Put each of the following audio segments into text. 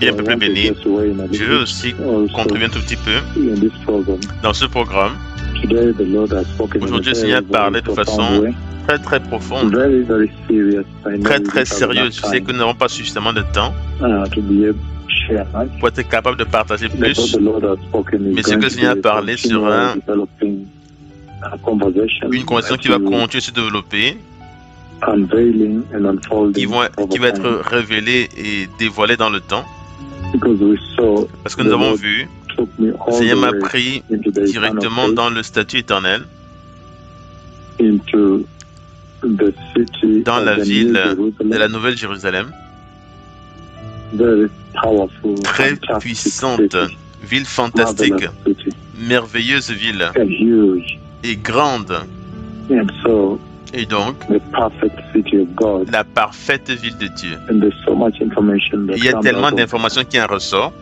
Bien, peuple béni, je veux aussi contribuer un tout petit peu dans ce programme. Aujourd'hui, le Seigneur parlait de façon très très profonde, très très sérieuse. Je sais que nous n'avons pas suffisamment de temps pour être capable de partager plus, mais ce que le Seigneur a parlé sera une conversation qui va continuer de se développer, qui va être révélée et dévoilée dans le temps, parce que nous avons vu, le Seigneur m'a pris directement dans le statut éternel, dans la ville de la Nouvelle Jérusalem, très puissante, ville fantastique, merveilleuse ville et grande. Et donc, la parfaite ville de Dieu. Il y a tellement d'informations qui en ressortent.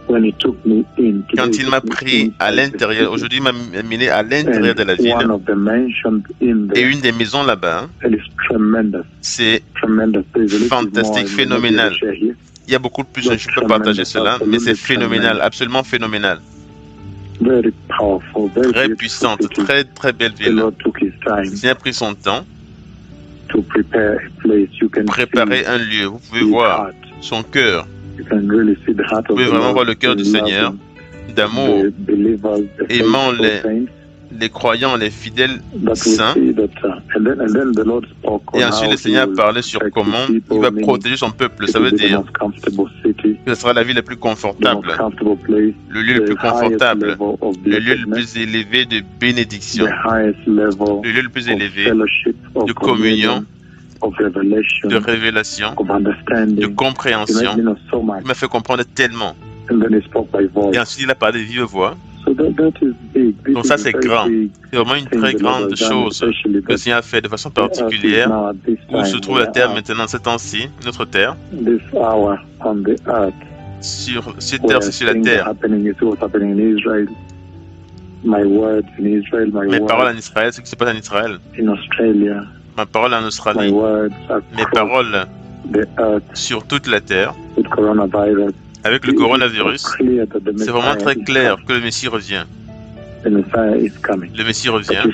Quand il m'a pris à l'intérieur, aujourd'hui il m'a amené à l'intérieur de la ville. Et une des maisons là-bas, c'est fantastique, phénoménal. Il y a beaucoup plus, je peux partager cela, mais c'est phénoménal, absolument phénoménal. Très puissante, très très belle ville. Il a pris son temps. Préparer un lieu. Vous pouvez voir son cœur. Vous pouvez vraiment voir le cœur du Seigneur, d'amour, aimant les croyants, les fidèles saints. Et ensuite, le Seigneur a parlé sur comment il va protéger son peuple. Ça veut dire que ce sera la ville la plus confortable, le lieu le plus confortable, le lieu le plus élevé de bénédiction, le lieu le plus élevé de communion, de révélation, de compréhension. Il m'a fait comprendre tellement. Et ensuite, il a parlé de vive voix. Donc ça, c'est grand. C'est vraiment une très grande chose que le Seigneur a fait de façon particulière, où se trouve la terre maintenant, ce temps-ci, notre terre. Sur cette terre, c'est sur la terre. Mes paroles en Israël, ce qui se passe en Israël. Ma parole en Australie. Mes paroles sur toute la terre. Avec le coronavirus, c'est vraiment très clair que le Messie revient. Le Messie revient.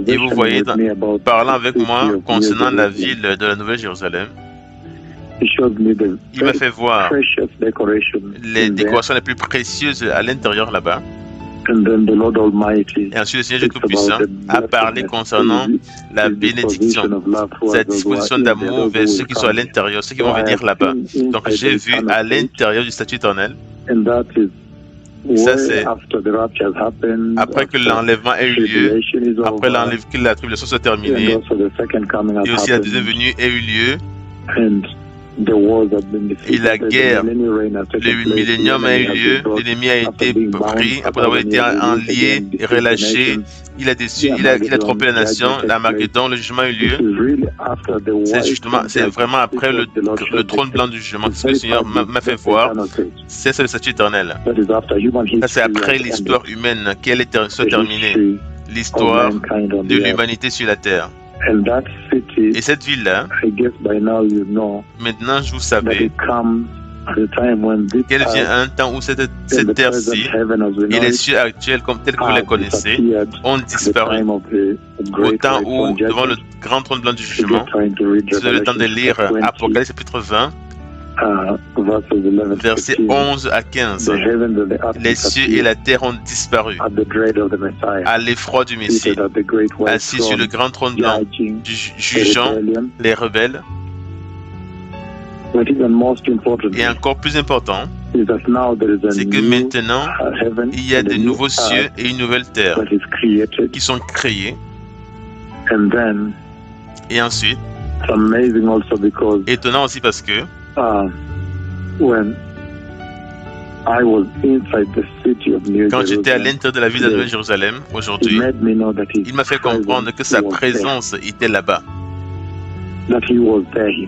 Et vous voyez, parlant avec moi concernant la ville de la Nouvelle Jérusalem, il m'a fait voir les décorations les plus précieuses à l'intérieur là-bas. Et ensuite, le Seigneur Tout-Puissant a parlé concernant la bénédiction, sa disposition d'amour vers ceux qui sont à l'intérieur, ceux qui vont venir là-bas. Donc, j'ai vu à l'intérieur du statut éternel. Ça, c'est après que l'enlèvement ait eu lieu, après que la tribulation soit terminée, et aussi la deuxième venue ait eu lieu. Et la guerre, le millénium a eu lieu, l'ennemi a été pris, après avoir été enlié et relâché, il a déçu, il a trompé la nation, l'Armageddon, le jugement a eu lieu. C'est vraiment après le trône blanc du jugement, c'est ce que le Seigneur m'a fait voir, c'est le statut éternel. Ça, c'est après l'histoire humaine qui allait se terminer, l'histoire de l'humanité sur la terre. Et cette ville-là, maintenant vous savez qu'elle vient à un temps où cette terre-ci et les cieux actuels, tels que vous les connaissez, ont disparu. Au temps où, devant le grand trône blanc du jugement, vous avez le temps de lire Apocalypse chapitre 20, versets 11 à 15. Les cieux et la terre ont disparu à l'effroi du Messie, assis sur le grand trône blanc, jugeant les rebelles. Et encore plus important, c'est que maintenant, il y a de nouveaux cieux et une nouvelle terre qui sont créés. Et ensuite, étonnant aussi parce que quand j'étais à l'intérieur de la ville de Nouvelle Jérusalem aujourd'hui, il m'a fait comprendre que sa présence était là-bas,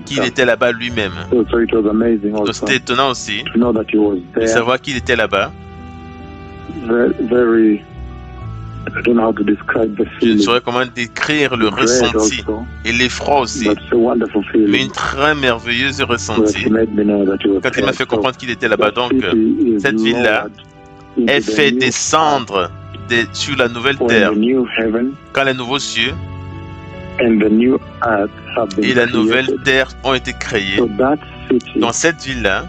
qu'il était là-bas lui-même. Donc c'était étonnant aussi de savoir qu'il était là-bas. Je ne saurais comment décrire le ressenti et l'effroi aussi, mais une très merveilleuse ressenti quand il m'a fait comprendre qu'il était là-bas. Donc, cette ville-là est fait descendre sur la nouvelle terre quand les nouveaux cieux et la nouvelle terre ont été créés. Donc, cette ville-là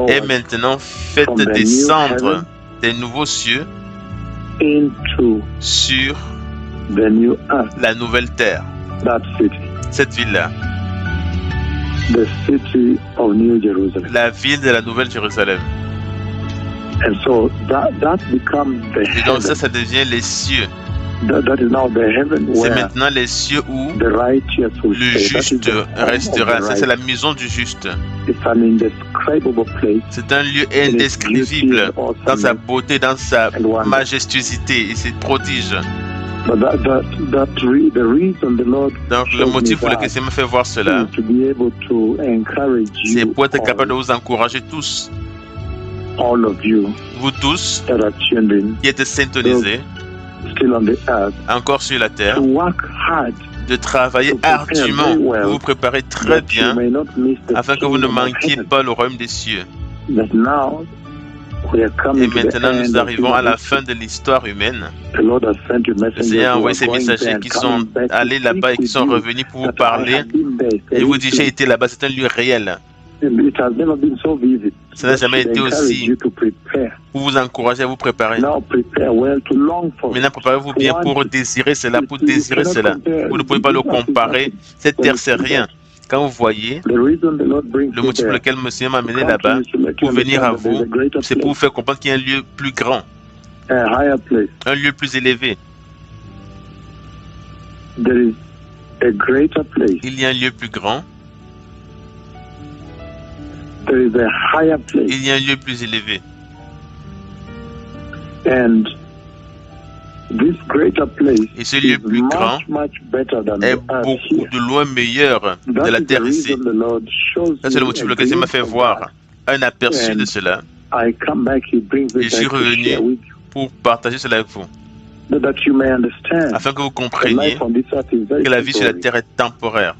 est maintenant faite descendre des nouveaux cieux sur la nouvelle terre. Cette ville-là, la ville de la Nouvelle Jérusalem. Et donc ça devient les cieux. C'est maintenant les cieux où le juste restera. Ça, c'est la maison du juste. C'est un lieu indescriptible dans sa beauté, dans sa majestuosité et ses prodiges. Donc le motif pour lequel il m'a fait voir cela, c'est pour être capable de vous encourager tous, vous tous qui êtes syntonisés encore sur la terre, de travailler ardument pour vous préparer très bien afin que vous ne manquiez pas le royaume des cieux. Et maintenant, nous arrivons à la fin de l'histoire humaine. Le Seigneur a envoyé ses messagers qui sont allés là-bas et qui sont revenus pour vous parler. Et vous dites, j'ai été là-bas, c'est un lieu réel. Ça n'a jamais été aussi pour vous encourager à vous préparer. Maintenant, préparez-vous bien pour désirer cela, pour désirer cela. Vous ne pouvez pas le comparer. Cette terre, c'est rien. Quand vous voyez, le motif pour lequel le Seigneur m'a amené là-bas, pour venir à vous, c'est pour vous faire comprendre qu'il y a un lieu plus grand, un lieu plus élevé. Il y a un lieu plus grand. Il y a un lieu plus élevé. Et ce lieu plus grand est beaucoup de loin meilleur de la terre ici. Ça, c'est le motif pour lequel il m'a fait voir un aperçu de cela. Et je suis revenu pour partager cela avec vous, afin que vous compreniez que la vie sur la terre est temporaire,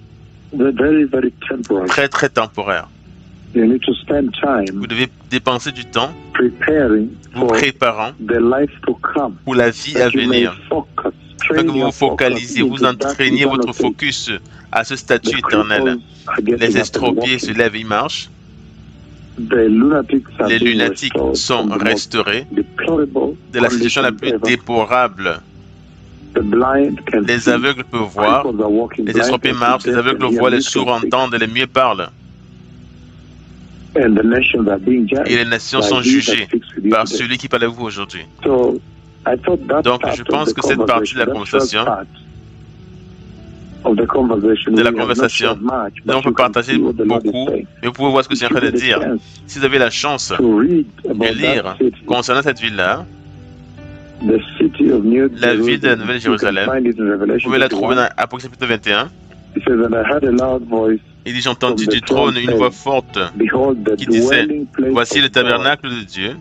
très très temporaire. Vous devez dépenser du temps vous préparant pour la vie à venir, afin que vous vous focalisiez, vous entraîniez votre focus à ce statut éternel. Les estropiés se lèvent et marchent. Les lunatiques sont restaurés de la situation la plus déplorable. Les aveugles peuvent voir, les estropiés marchent, les aveugles voient, les sourds entendent, les muets parlent. Et les nations sont jugées par celui qui parle à vous aujourd'hui. Donc, je pense que cette partie de la conversation, on peut partager beaucoup, mais vous pouvez voir ce que je suis en train de dire. Si vous avez la chance de lire concernant cette ville-là, la ville de la Nouvelle Jérusalem, vous pouvez la trouver dans Apocalypse 21. Il dit, j'ai entendu du trône une voix forte qui disait, voici le tabernacle de Dieu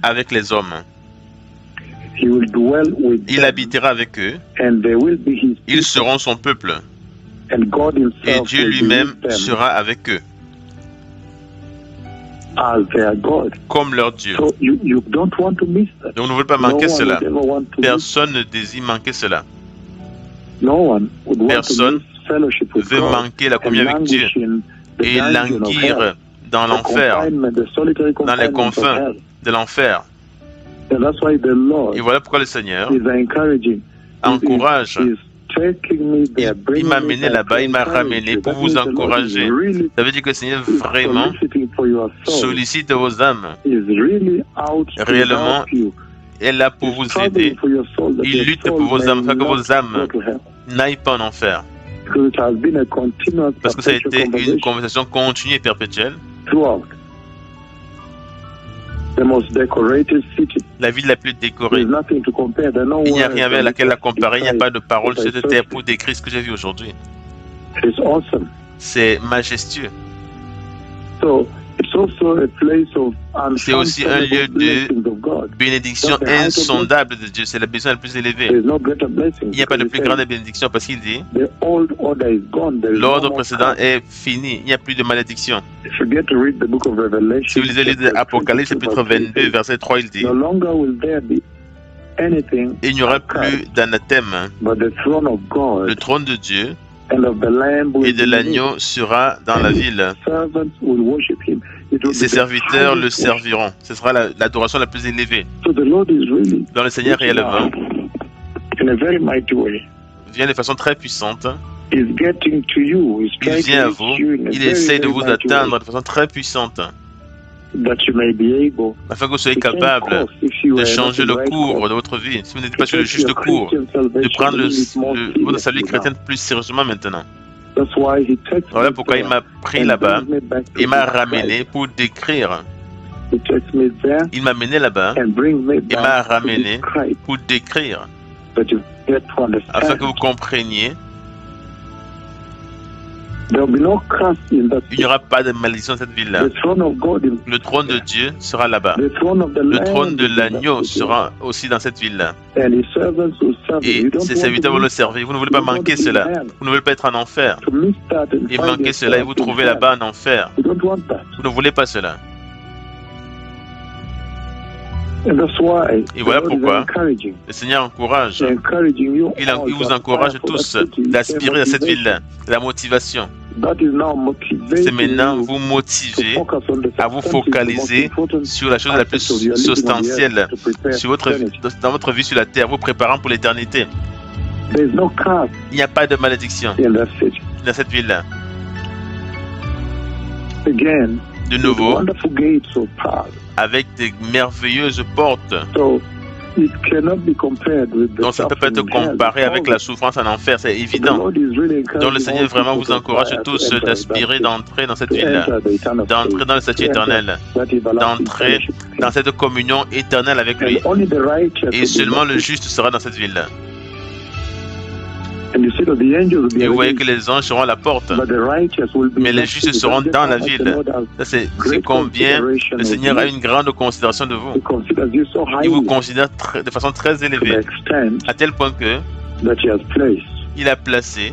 avec les hommes. Il habitera avec eux, ils seront son peuple, et Dieu lui-même sera avec eux, comme leur Dieu. Donc vous ne voulez pas manquer cela. Personne ne désire manquer cela. Personne veut manquer la communion avec Dieu et languir dans l'enfer, dans les confins de l'enfer. Et voilà pourquoi le Seigneur encourage. Il m'a amené là-bas, il m'a ramené pour vous encourager. Ça veut dire que le Seigneur vraiment sollicite vos âmes. Réellement, est là pour vous aider. Il lutte pour vos âmes, afin que vos âmes n'aillent pas en enfer. Parce que ça a été une conversation continue et perpétuelle. La ville la plus décorée. Il n'y a rien avec laquelle la comparer. Il n'y a pas de parole sur cette terre pour décrire ce que j'ai vu aujourd'hui. C'est majestueux. C'est aussi un lieu de bénédiction insondable de Dieu. C'est la bénédiction la plus élevée. Il n'y a pas de plus grande bénédiction parce qu'il dit l'ordre précédent est fini. Il n'y a plus de malédiction. Si vous lisez le livre d'Apocalypse, chapitre 22, verset 3, il dit il n'y aura plus d'anathème. Le trône de Dieu et de l'agneau sera dans la ville. Ses serviteurs le serviront. Ce sera l'adoration la plus élevée. Dans le Seigneur réellement vient de façon très puissante. Il vient à vous. Il essaie de vous atteindre de façon très puissante. Afin que vous soyez capable de changer le cours de votre vie. Si vous n'êtes pas sur le juste cours, de prendre votre salut chrétien plus sérieusement maintenant. Voilà pourquoi il m'a pris là-bas et m'a ramené pour décrire. Il m'a mené là-bas et m'a ramené pour décrire. Afin que vous compreniez. Il n'y aura pas de malédiction dans cette ville-là. Le trône de Dieu sera là-bas. Le trône de l'agneau sera aussi dans cette ville-là. Et ses serviteurs vont le servir. Vous ne voulez pas manquer cela. Vous ne voulez pas être en enfer. Et manquer cela et vous trouver là-bas en enfer. Vous ne voulez pas cela. Et voilà pourquoi le Seigneur encourage. Il vous encourage tous d'aspirer à cette ville-là. La motivation. C'est maintenant vous motiver à vous focaliser sur la chose la plus substantielle dans votre vie sur la terre, vous préparant pour l'éternité. Il n'y a pas de malédiction dans cette ville-là. De nouveau, avec des merveilleuses portes. Donc ça ne peut pas être comparé avec la souffrance en enfer, c'est évident. Donc le Seigneur vraiment vous encourage tous d'aspirer, d'entrer dans cette ville-là, d'entrer dans le statut éternel, d'entrer dans cette communion éternelle avec lui. Et seulement le juste sera dans cette ville-là. Et vous voyez que les anges seront à la porte, mais les justes seront dans la ville. Ça, c'est combien le Seigneur a une grande considération de vous. Il vous considère de façon très élevée, à tel point que il a placé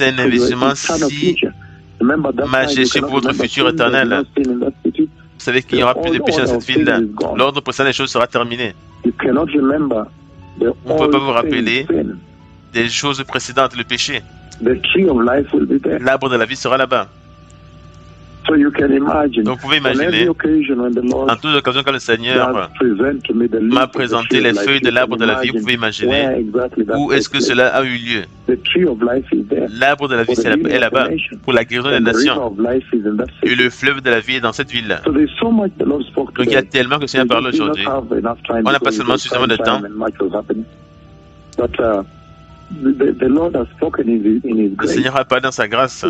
un investissement si majestueux pour votre futur éternel. Vous savez qu'il n'y aura plus de péché dans cette ville. L'ordre précédent des choses sera terminé. Vous ne pouvez pas vous rappeler des choses précédentes, le péché. L'arbre de la vie sera là-bas. Donc vous pouvez imaginer, en toutes les occasions quand le Seigneur m'a présenté les feuilles de l'arbre de la vie, vous pouvez imaginer où est-ce que cela a eu lieu. L'arbre de la vie est là-bas pour la guérison des nations. Et le fleuve de la vie est dans cette ville-là. Donc il y a tellement que le Seigneur parle aujourd'hui. On n'a pas seulement suffisamment de temps. Le Seigneur a parlé dans sa grâce.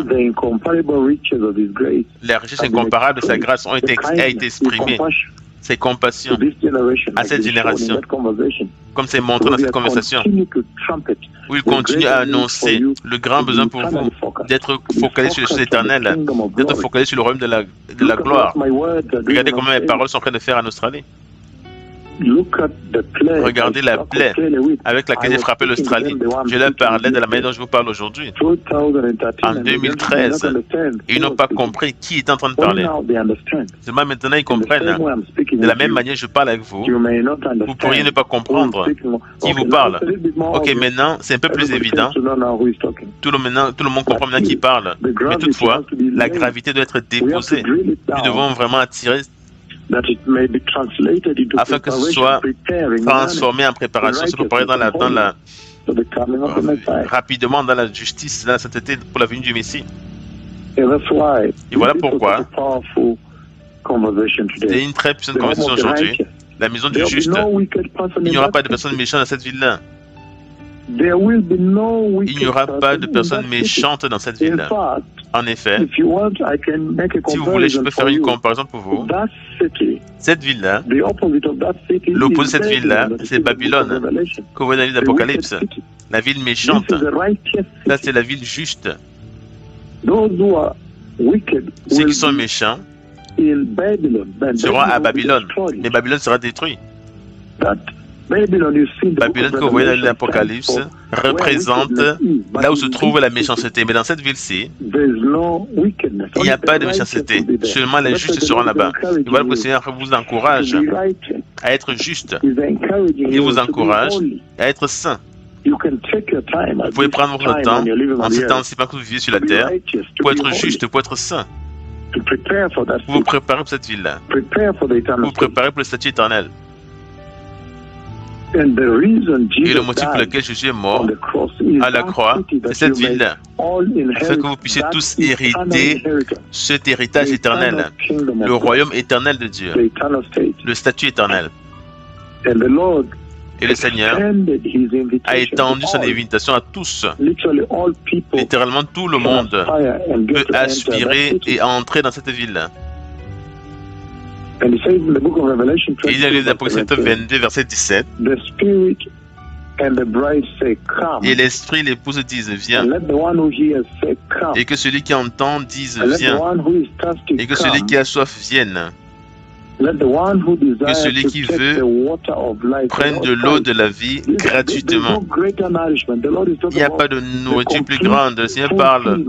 Les richesses incomparables de sa grâce ont été exprimées. Ses compassions à cette génération, comme c'est montré dans cette conversation, où il continue à annoncer le grand besoin pour vous d'être focalisé sur les choses éternelles, d'être focalisé sur le royaume de la gloire. Regardez comment mes paroles sont en train de faire en Australie. Regardez la plaie avec laquelle j'ai frappé l'Australie. Je leur parlais de la manière dont je vous parle aujourd'hui. En 2013, ils n'ont pas compris qui était en train de parler. Seulement maintenant, ils comprennent. De la même manière, je parle avec vous. Vous pourriez ne pas comprendre qui vous parle. Ok, maintenant, c'est un peu plus évident. Tout le monde comprend maintenant qui parle. Mais toutefois, la gravité doit être déposée. Nous devons vraiment attirer afin que ce soit transformé en préparation, se préparer rapidement dans la justice, dans la sainteté pour la venue du Messie. Et voilà pourquoi c'est une très puissante conversation aujourd'hui. La maison du juste, il n'y aura pas de personnes méchantes dans cette ville-là. Il n'y aura pas de personnes méchantes dans cette ville-là. En effet, si vous voulez, je peux faire une comparaison pour vous. Cette ville-là, l'opposé de cette ville-là, c'est Babylone, que vous voyez dans le livre d'Apocalypse. La ville méchante, là c'est la ville juste. Ceux qui sont méchants seront à Babylone, mais Babylone sera détruit. Babylone que vous voyez dans l'Apocalypse représente là où se trouve la méchanceté. Mais dans cette ville-ci, il n'y a pas de méchanceté. Seulement les justes seront là-bas. Et voilà que le Seigneur vous encourage à être juste. Il vous encourage à être saint. Vous pouvez prendre votre temps, en ces temps-ci, que vous vivez sur la terre, pour être juste, pour être saint. Vous vous préparez pour cette ville-là. Vous vous préparez pour le statut éternel. Et le motif pour lequel Jésus est mort à la croix, c'est cette ville-là. C'est que vous puissiez tous hériter cet héritage éternel, le royaume éternel de Dieu, le statut éternel. Et le Seigneur a étendu son invitation à tous. Littéralement, tout le monde peut aspirer et entrer dans cette ville-là. Et il y a l'Apocalypse 22, verset 17. Et l'Esprit et l'épouse disent, viens. Et que celui qui entend dise, viens. Et que celui qui a soif vienne. Que celui qui veut prenne de l'eau de la vie gratuitement. Il n'y a pas de nourriture plus grande. Le Seigneur parle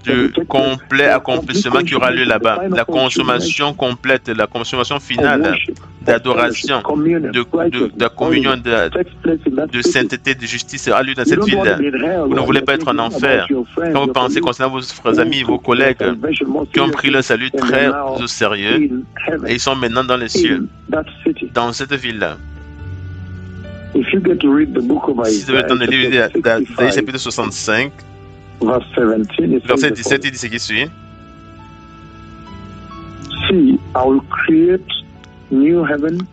du complet accomplissement qui aura lieu là-bas. La consommation complète, la consommation finale d'adoration, de communion, de sainteté, de justice a lieu dans cette ville. Vous ne voulez pas être en enfer. Quand vous pensez concernant vos frères amis, vos collègues qui ont pris le salut très au sérieux et ils sont maintenant dans les cieux, dans cette ville-là. Si vous avez le temps de lire d'Isaïe chapitre 65, verset 17, il dit ce qui suit.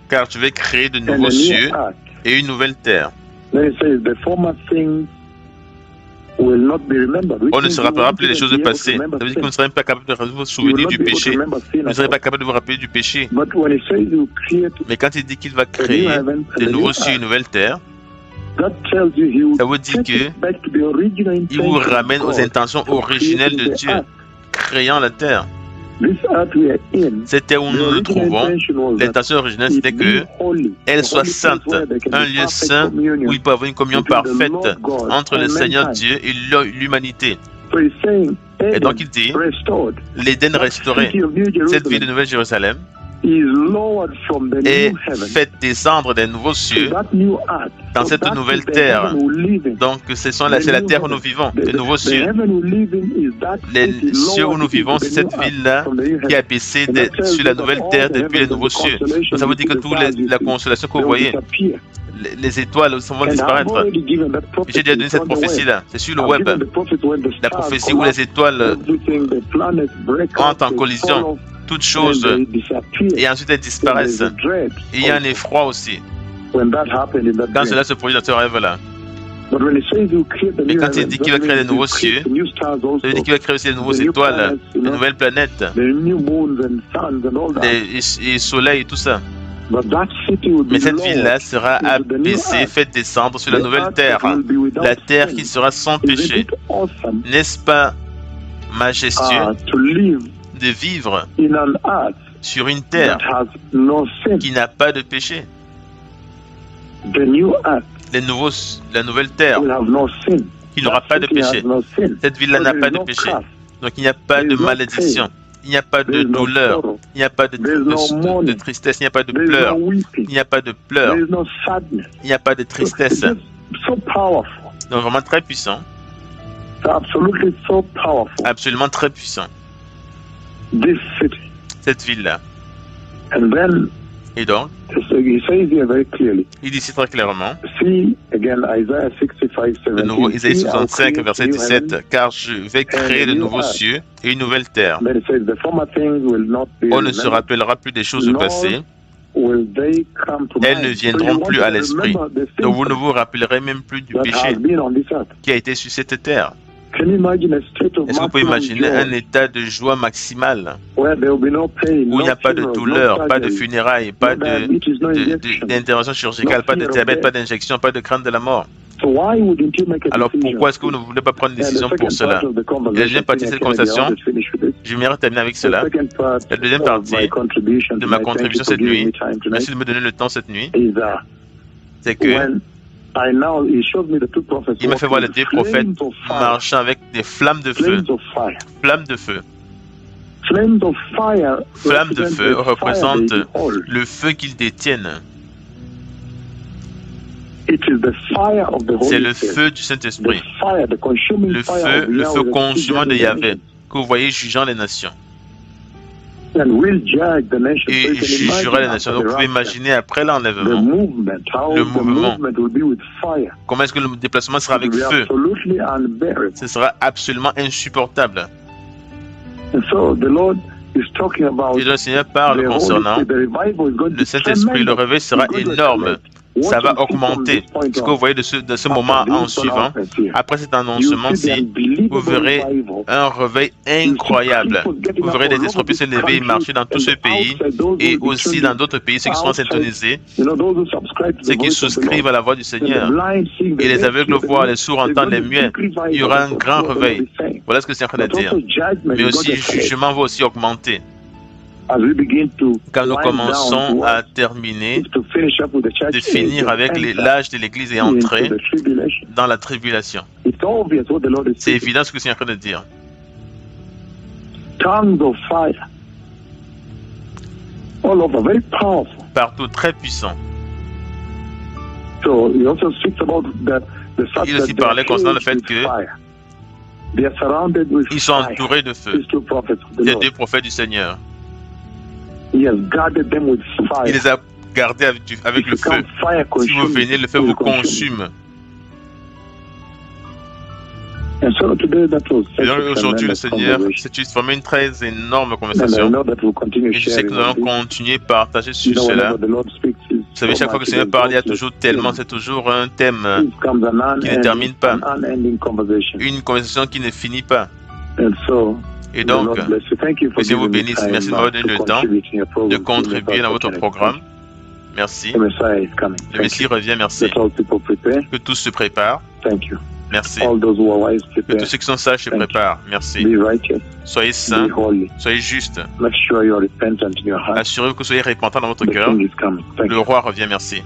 Car je vais créer de nouveaux cieux et une nouvelle terre. On ne se rappellera plus des choses passées. Ça veut dire que vous ne serez pas capable de vous souvenir du péché. Vous ne serez pas capable de vous rappeler du péché. Mais quand il dit qu'il va créer de nouveaux cieux et une nouvelle terre, ça veut dire qu'il vous ramène aux intentions originelles de Dieu, créant la terre. Cette terre où nous nous trouvons, l'intention originale c'était qu'elle soit sainte, un lieu saint où il peut y avoir une communion parfaite entre le Seigneur Dieu et l'humanité. Et donc il dit, l'Éden restauré, cette ville de Nouvelle-Jérusalem, et faites descendre des nouveaux cieux dans cette nouvelle terre. Donc c'est la terre où nous vivons, les nouveaux cieux. Les cieux où nous vivons, c'est cette ville-là qui a baissé sur la nouvelle terre depuis les nouveaux cieux. Donc ça veut dire que toute la consolation que vous voyez, les étoiles vont disparaître. J'ai déjà donné cette prophétie-là, c'est sur le web. La prophétie où les étoiles entrent en collision, toutes choses, et ensuite elles disparaissent. Et il y a un effroi aussi. Quand cela se produit dans ce rêve-là. Mais quand il dit qu'il va créer de nouveaux cieux, ça veut dire qu'il va créer aussi de nouvelles étoiles, de nouvelles planètes, et soleil et tout ça. Mais cette ville-là sera abaissée, faite descendre sur la nouvelle terre, la terre qui sera sans péché. N'est-ce pas majestueux de vivre sur une terre qui n'a pas de péché? La nouvelle terre qui n'aura pas de péché. Cette ville-là n'a pas de péché. Donc il n'y a pas de malédiction. Il n'y a pas de douleur, il n'y a pas de tristesse, il n'y a pas de pleurs, il n'y a pas de pleurs, il n'y a pas de tristesse. Donc vraiment très puissant. Absolument très puissant. Cette ville-là. Et donc, il dit ici très clairement, de nouveau, Isaïe 65, verset 17, car je vais créer de nouveaux cieux et une nouvelle terre. On ne se rappellera plus des choses passées, elles ne viendront plus à l'esprit. Donc vous ne vous rappellerez même plus du péché qui a été sur cette terre. Est-ce que vous pouvez imaginer un état de joie maximale où il n'y a pas de douleur, pas de funérailles, pas d'intervention chirurgicale, pas de diabète, pas d'injection, pas de crainte de la mort? Alors pourquoi est-ce que vous ne voulez pas prendre une décision pour cela? Et la deuxième partie de cette conversation, j'aimerais terminer avec cela. La deuxième partie de ma contribution cette nuit, merci de me donner le temps cette nuit, c'est que il m'a fait voir les deux prophètes marchant avec des flammes de feu. Flammes de feu. Flammes de feu représentent le feu qu'ils détiennent. C'est le feu du Saint-Esprit. Le feu consumant de Yahvé que vous voyez jugeant les nations. Et jugera les nations. Donc vous pouvez imaginer après l'enlèvement, le mouvement. Comment est-ce que le déplacement sera avec feu? Ce sera absolument insupportable. Et donc le Seigneur parle concernant le Saint-Esprit. Le réveil sera énorme. Ça va augmenter. Ce que vous voyez de ce moment en suivant, après cet annoncement-ci, vous verrez un réveil incroyable. Vous verrez des esprits se lever et marcher dans tout ce pays et aussi dans d'autres pays, ceux qui sont syntonisés, ceux qui souscrivent à la voix du Seigneur. Et les aveugles voient, les sourds entendent, les muets. Il y aura un grand réveil. Voilà ce que c'est en train de dire. Mais aussi, le jugement va aussi augmenter. Quand nous commençons à terminer, de finir avec l'âge de l'Église et entrer dans la tribulation. C'est évident ce que c'est en train de dire. Partout, très puissant. Il aussi parlait concernant le fait qu'ils sont entourés de feu. Les deux prophètes du Seigneur. Il les a gardés avec le feu. Si vous venez, le feu vous consume. Et donc aujourd'hui, le Seigneur, c'est vraiment une très énorme conversation. Et je sais que nous allons continuer à partager sur cela. Vous savez, chaque fois que le Seigneur parle, il y a toujours tellement, c'est toujours un thème qui ne termine pas. Une conversation qui ne finit pas. Et donc, que Dieu vous bénisse. Merci de m'avoir donné le temps de contribuer dans votre programme. Merci. Le Messie revient, merci. Que tous se préparent. Merci. Que tous ceux qui sont sages se préparent. Merci. Soyez saints, soyez justes. Assurez-vous que vous soyez repentants dans votre cœur. Le roi revient, merci.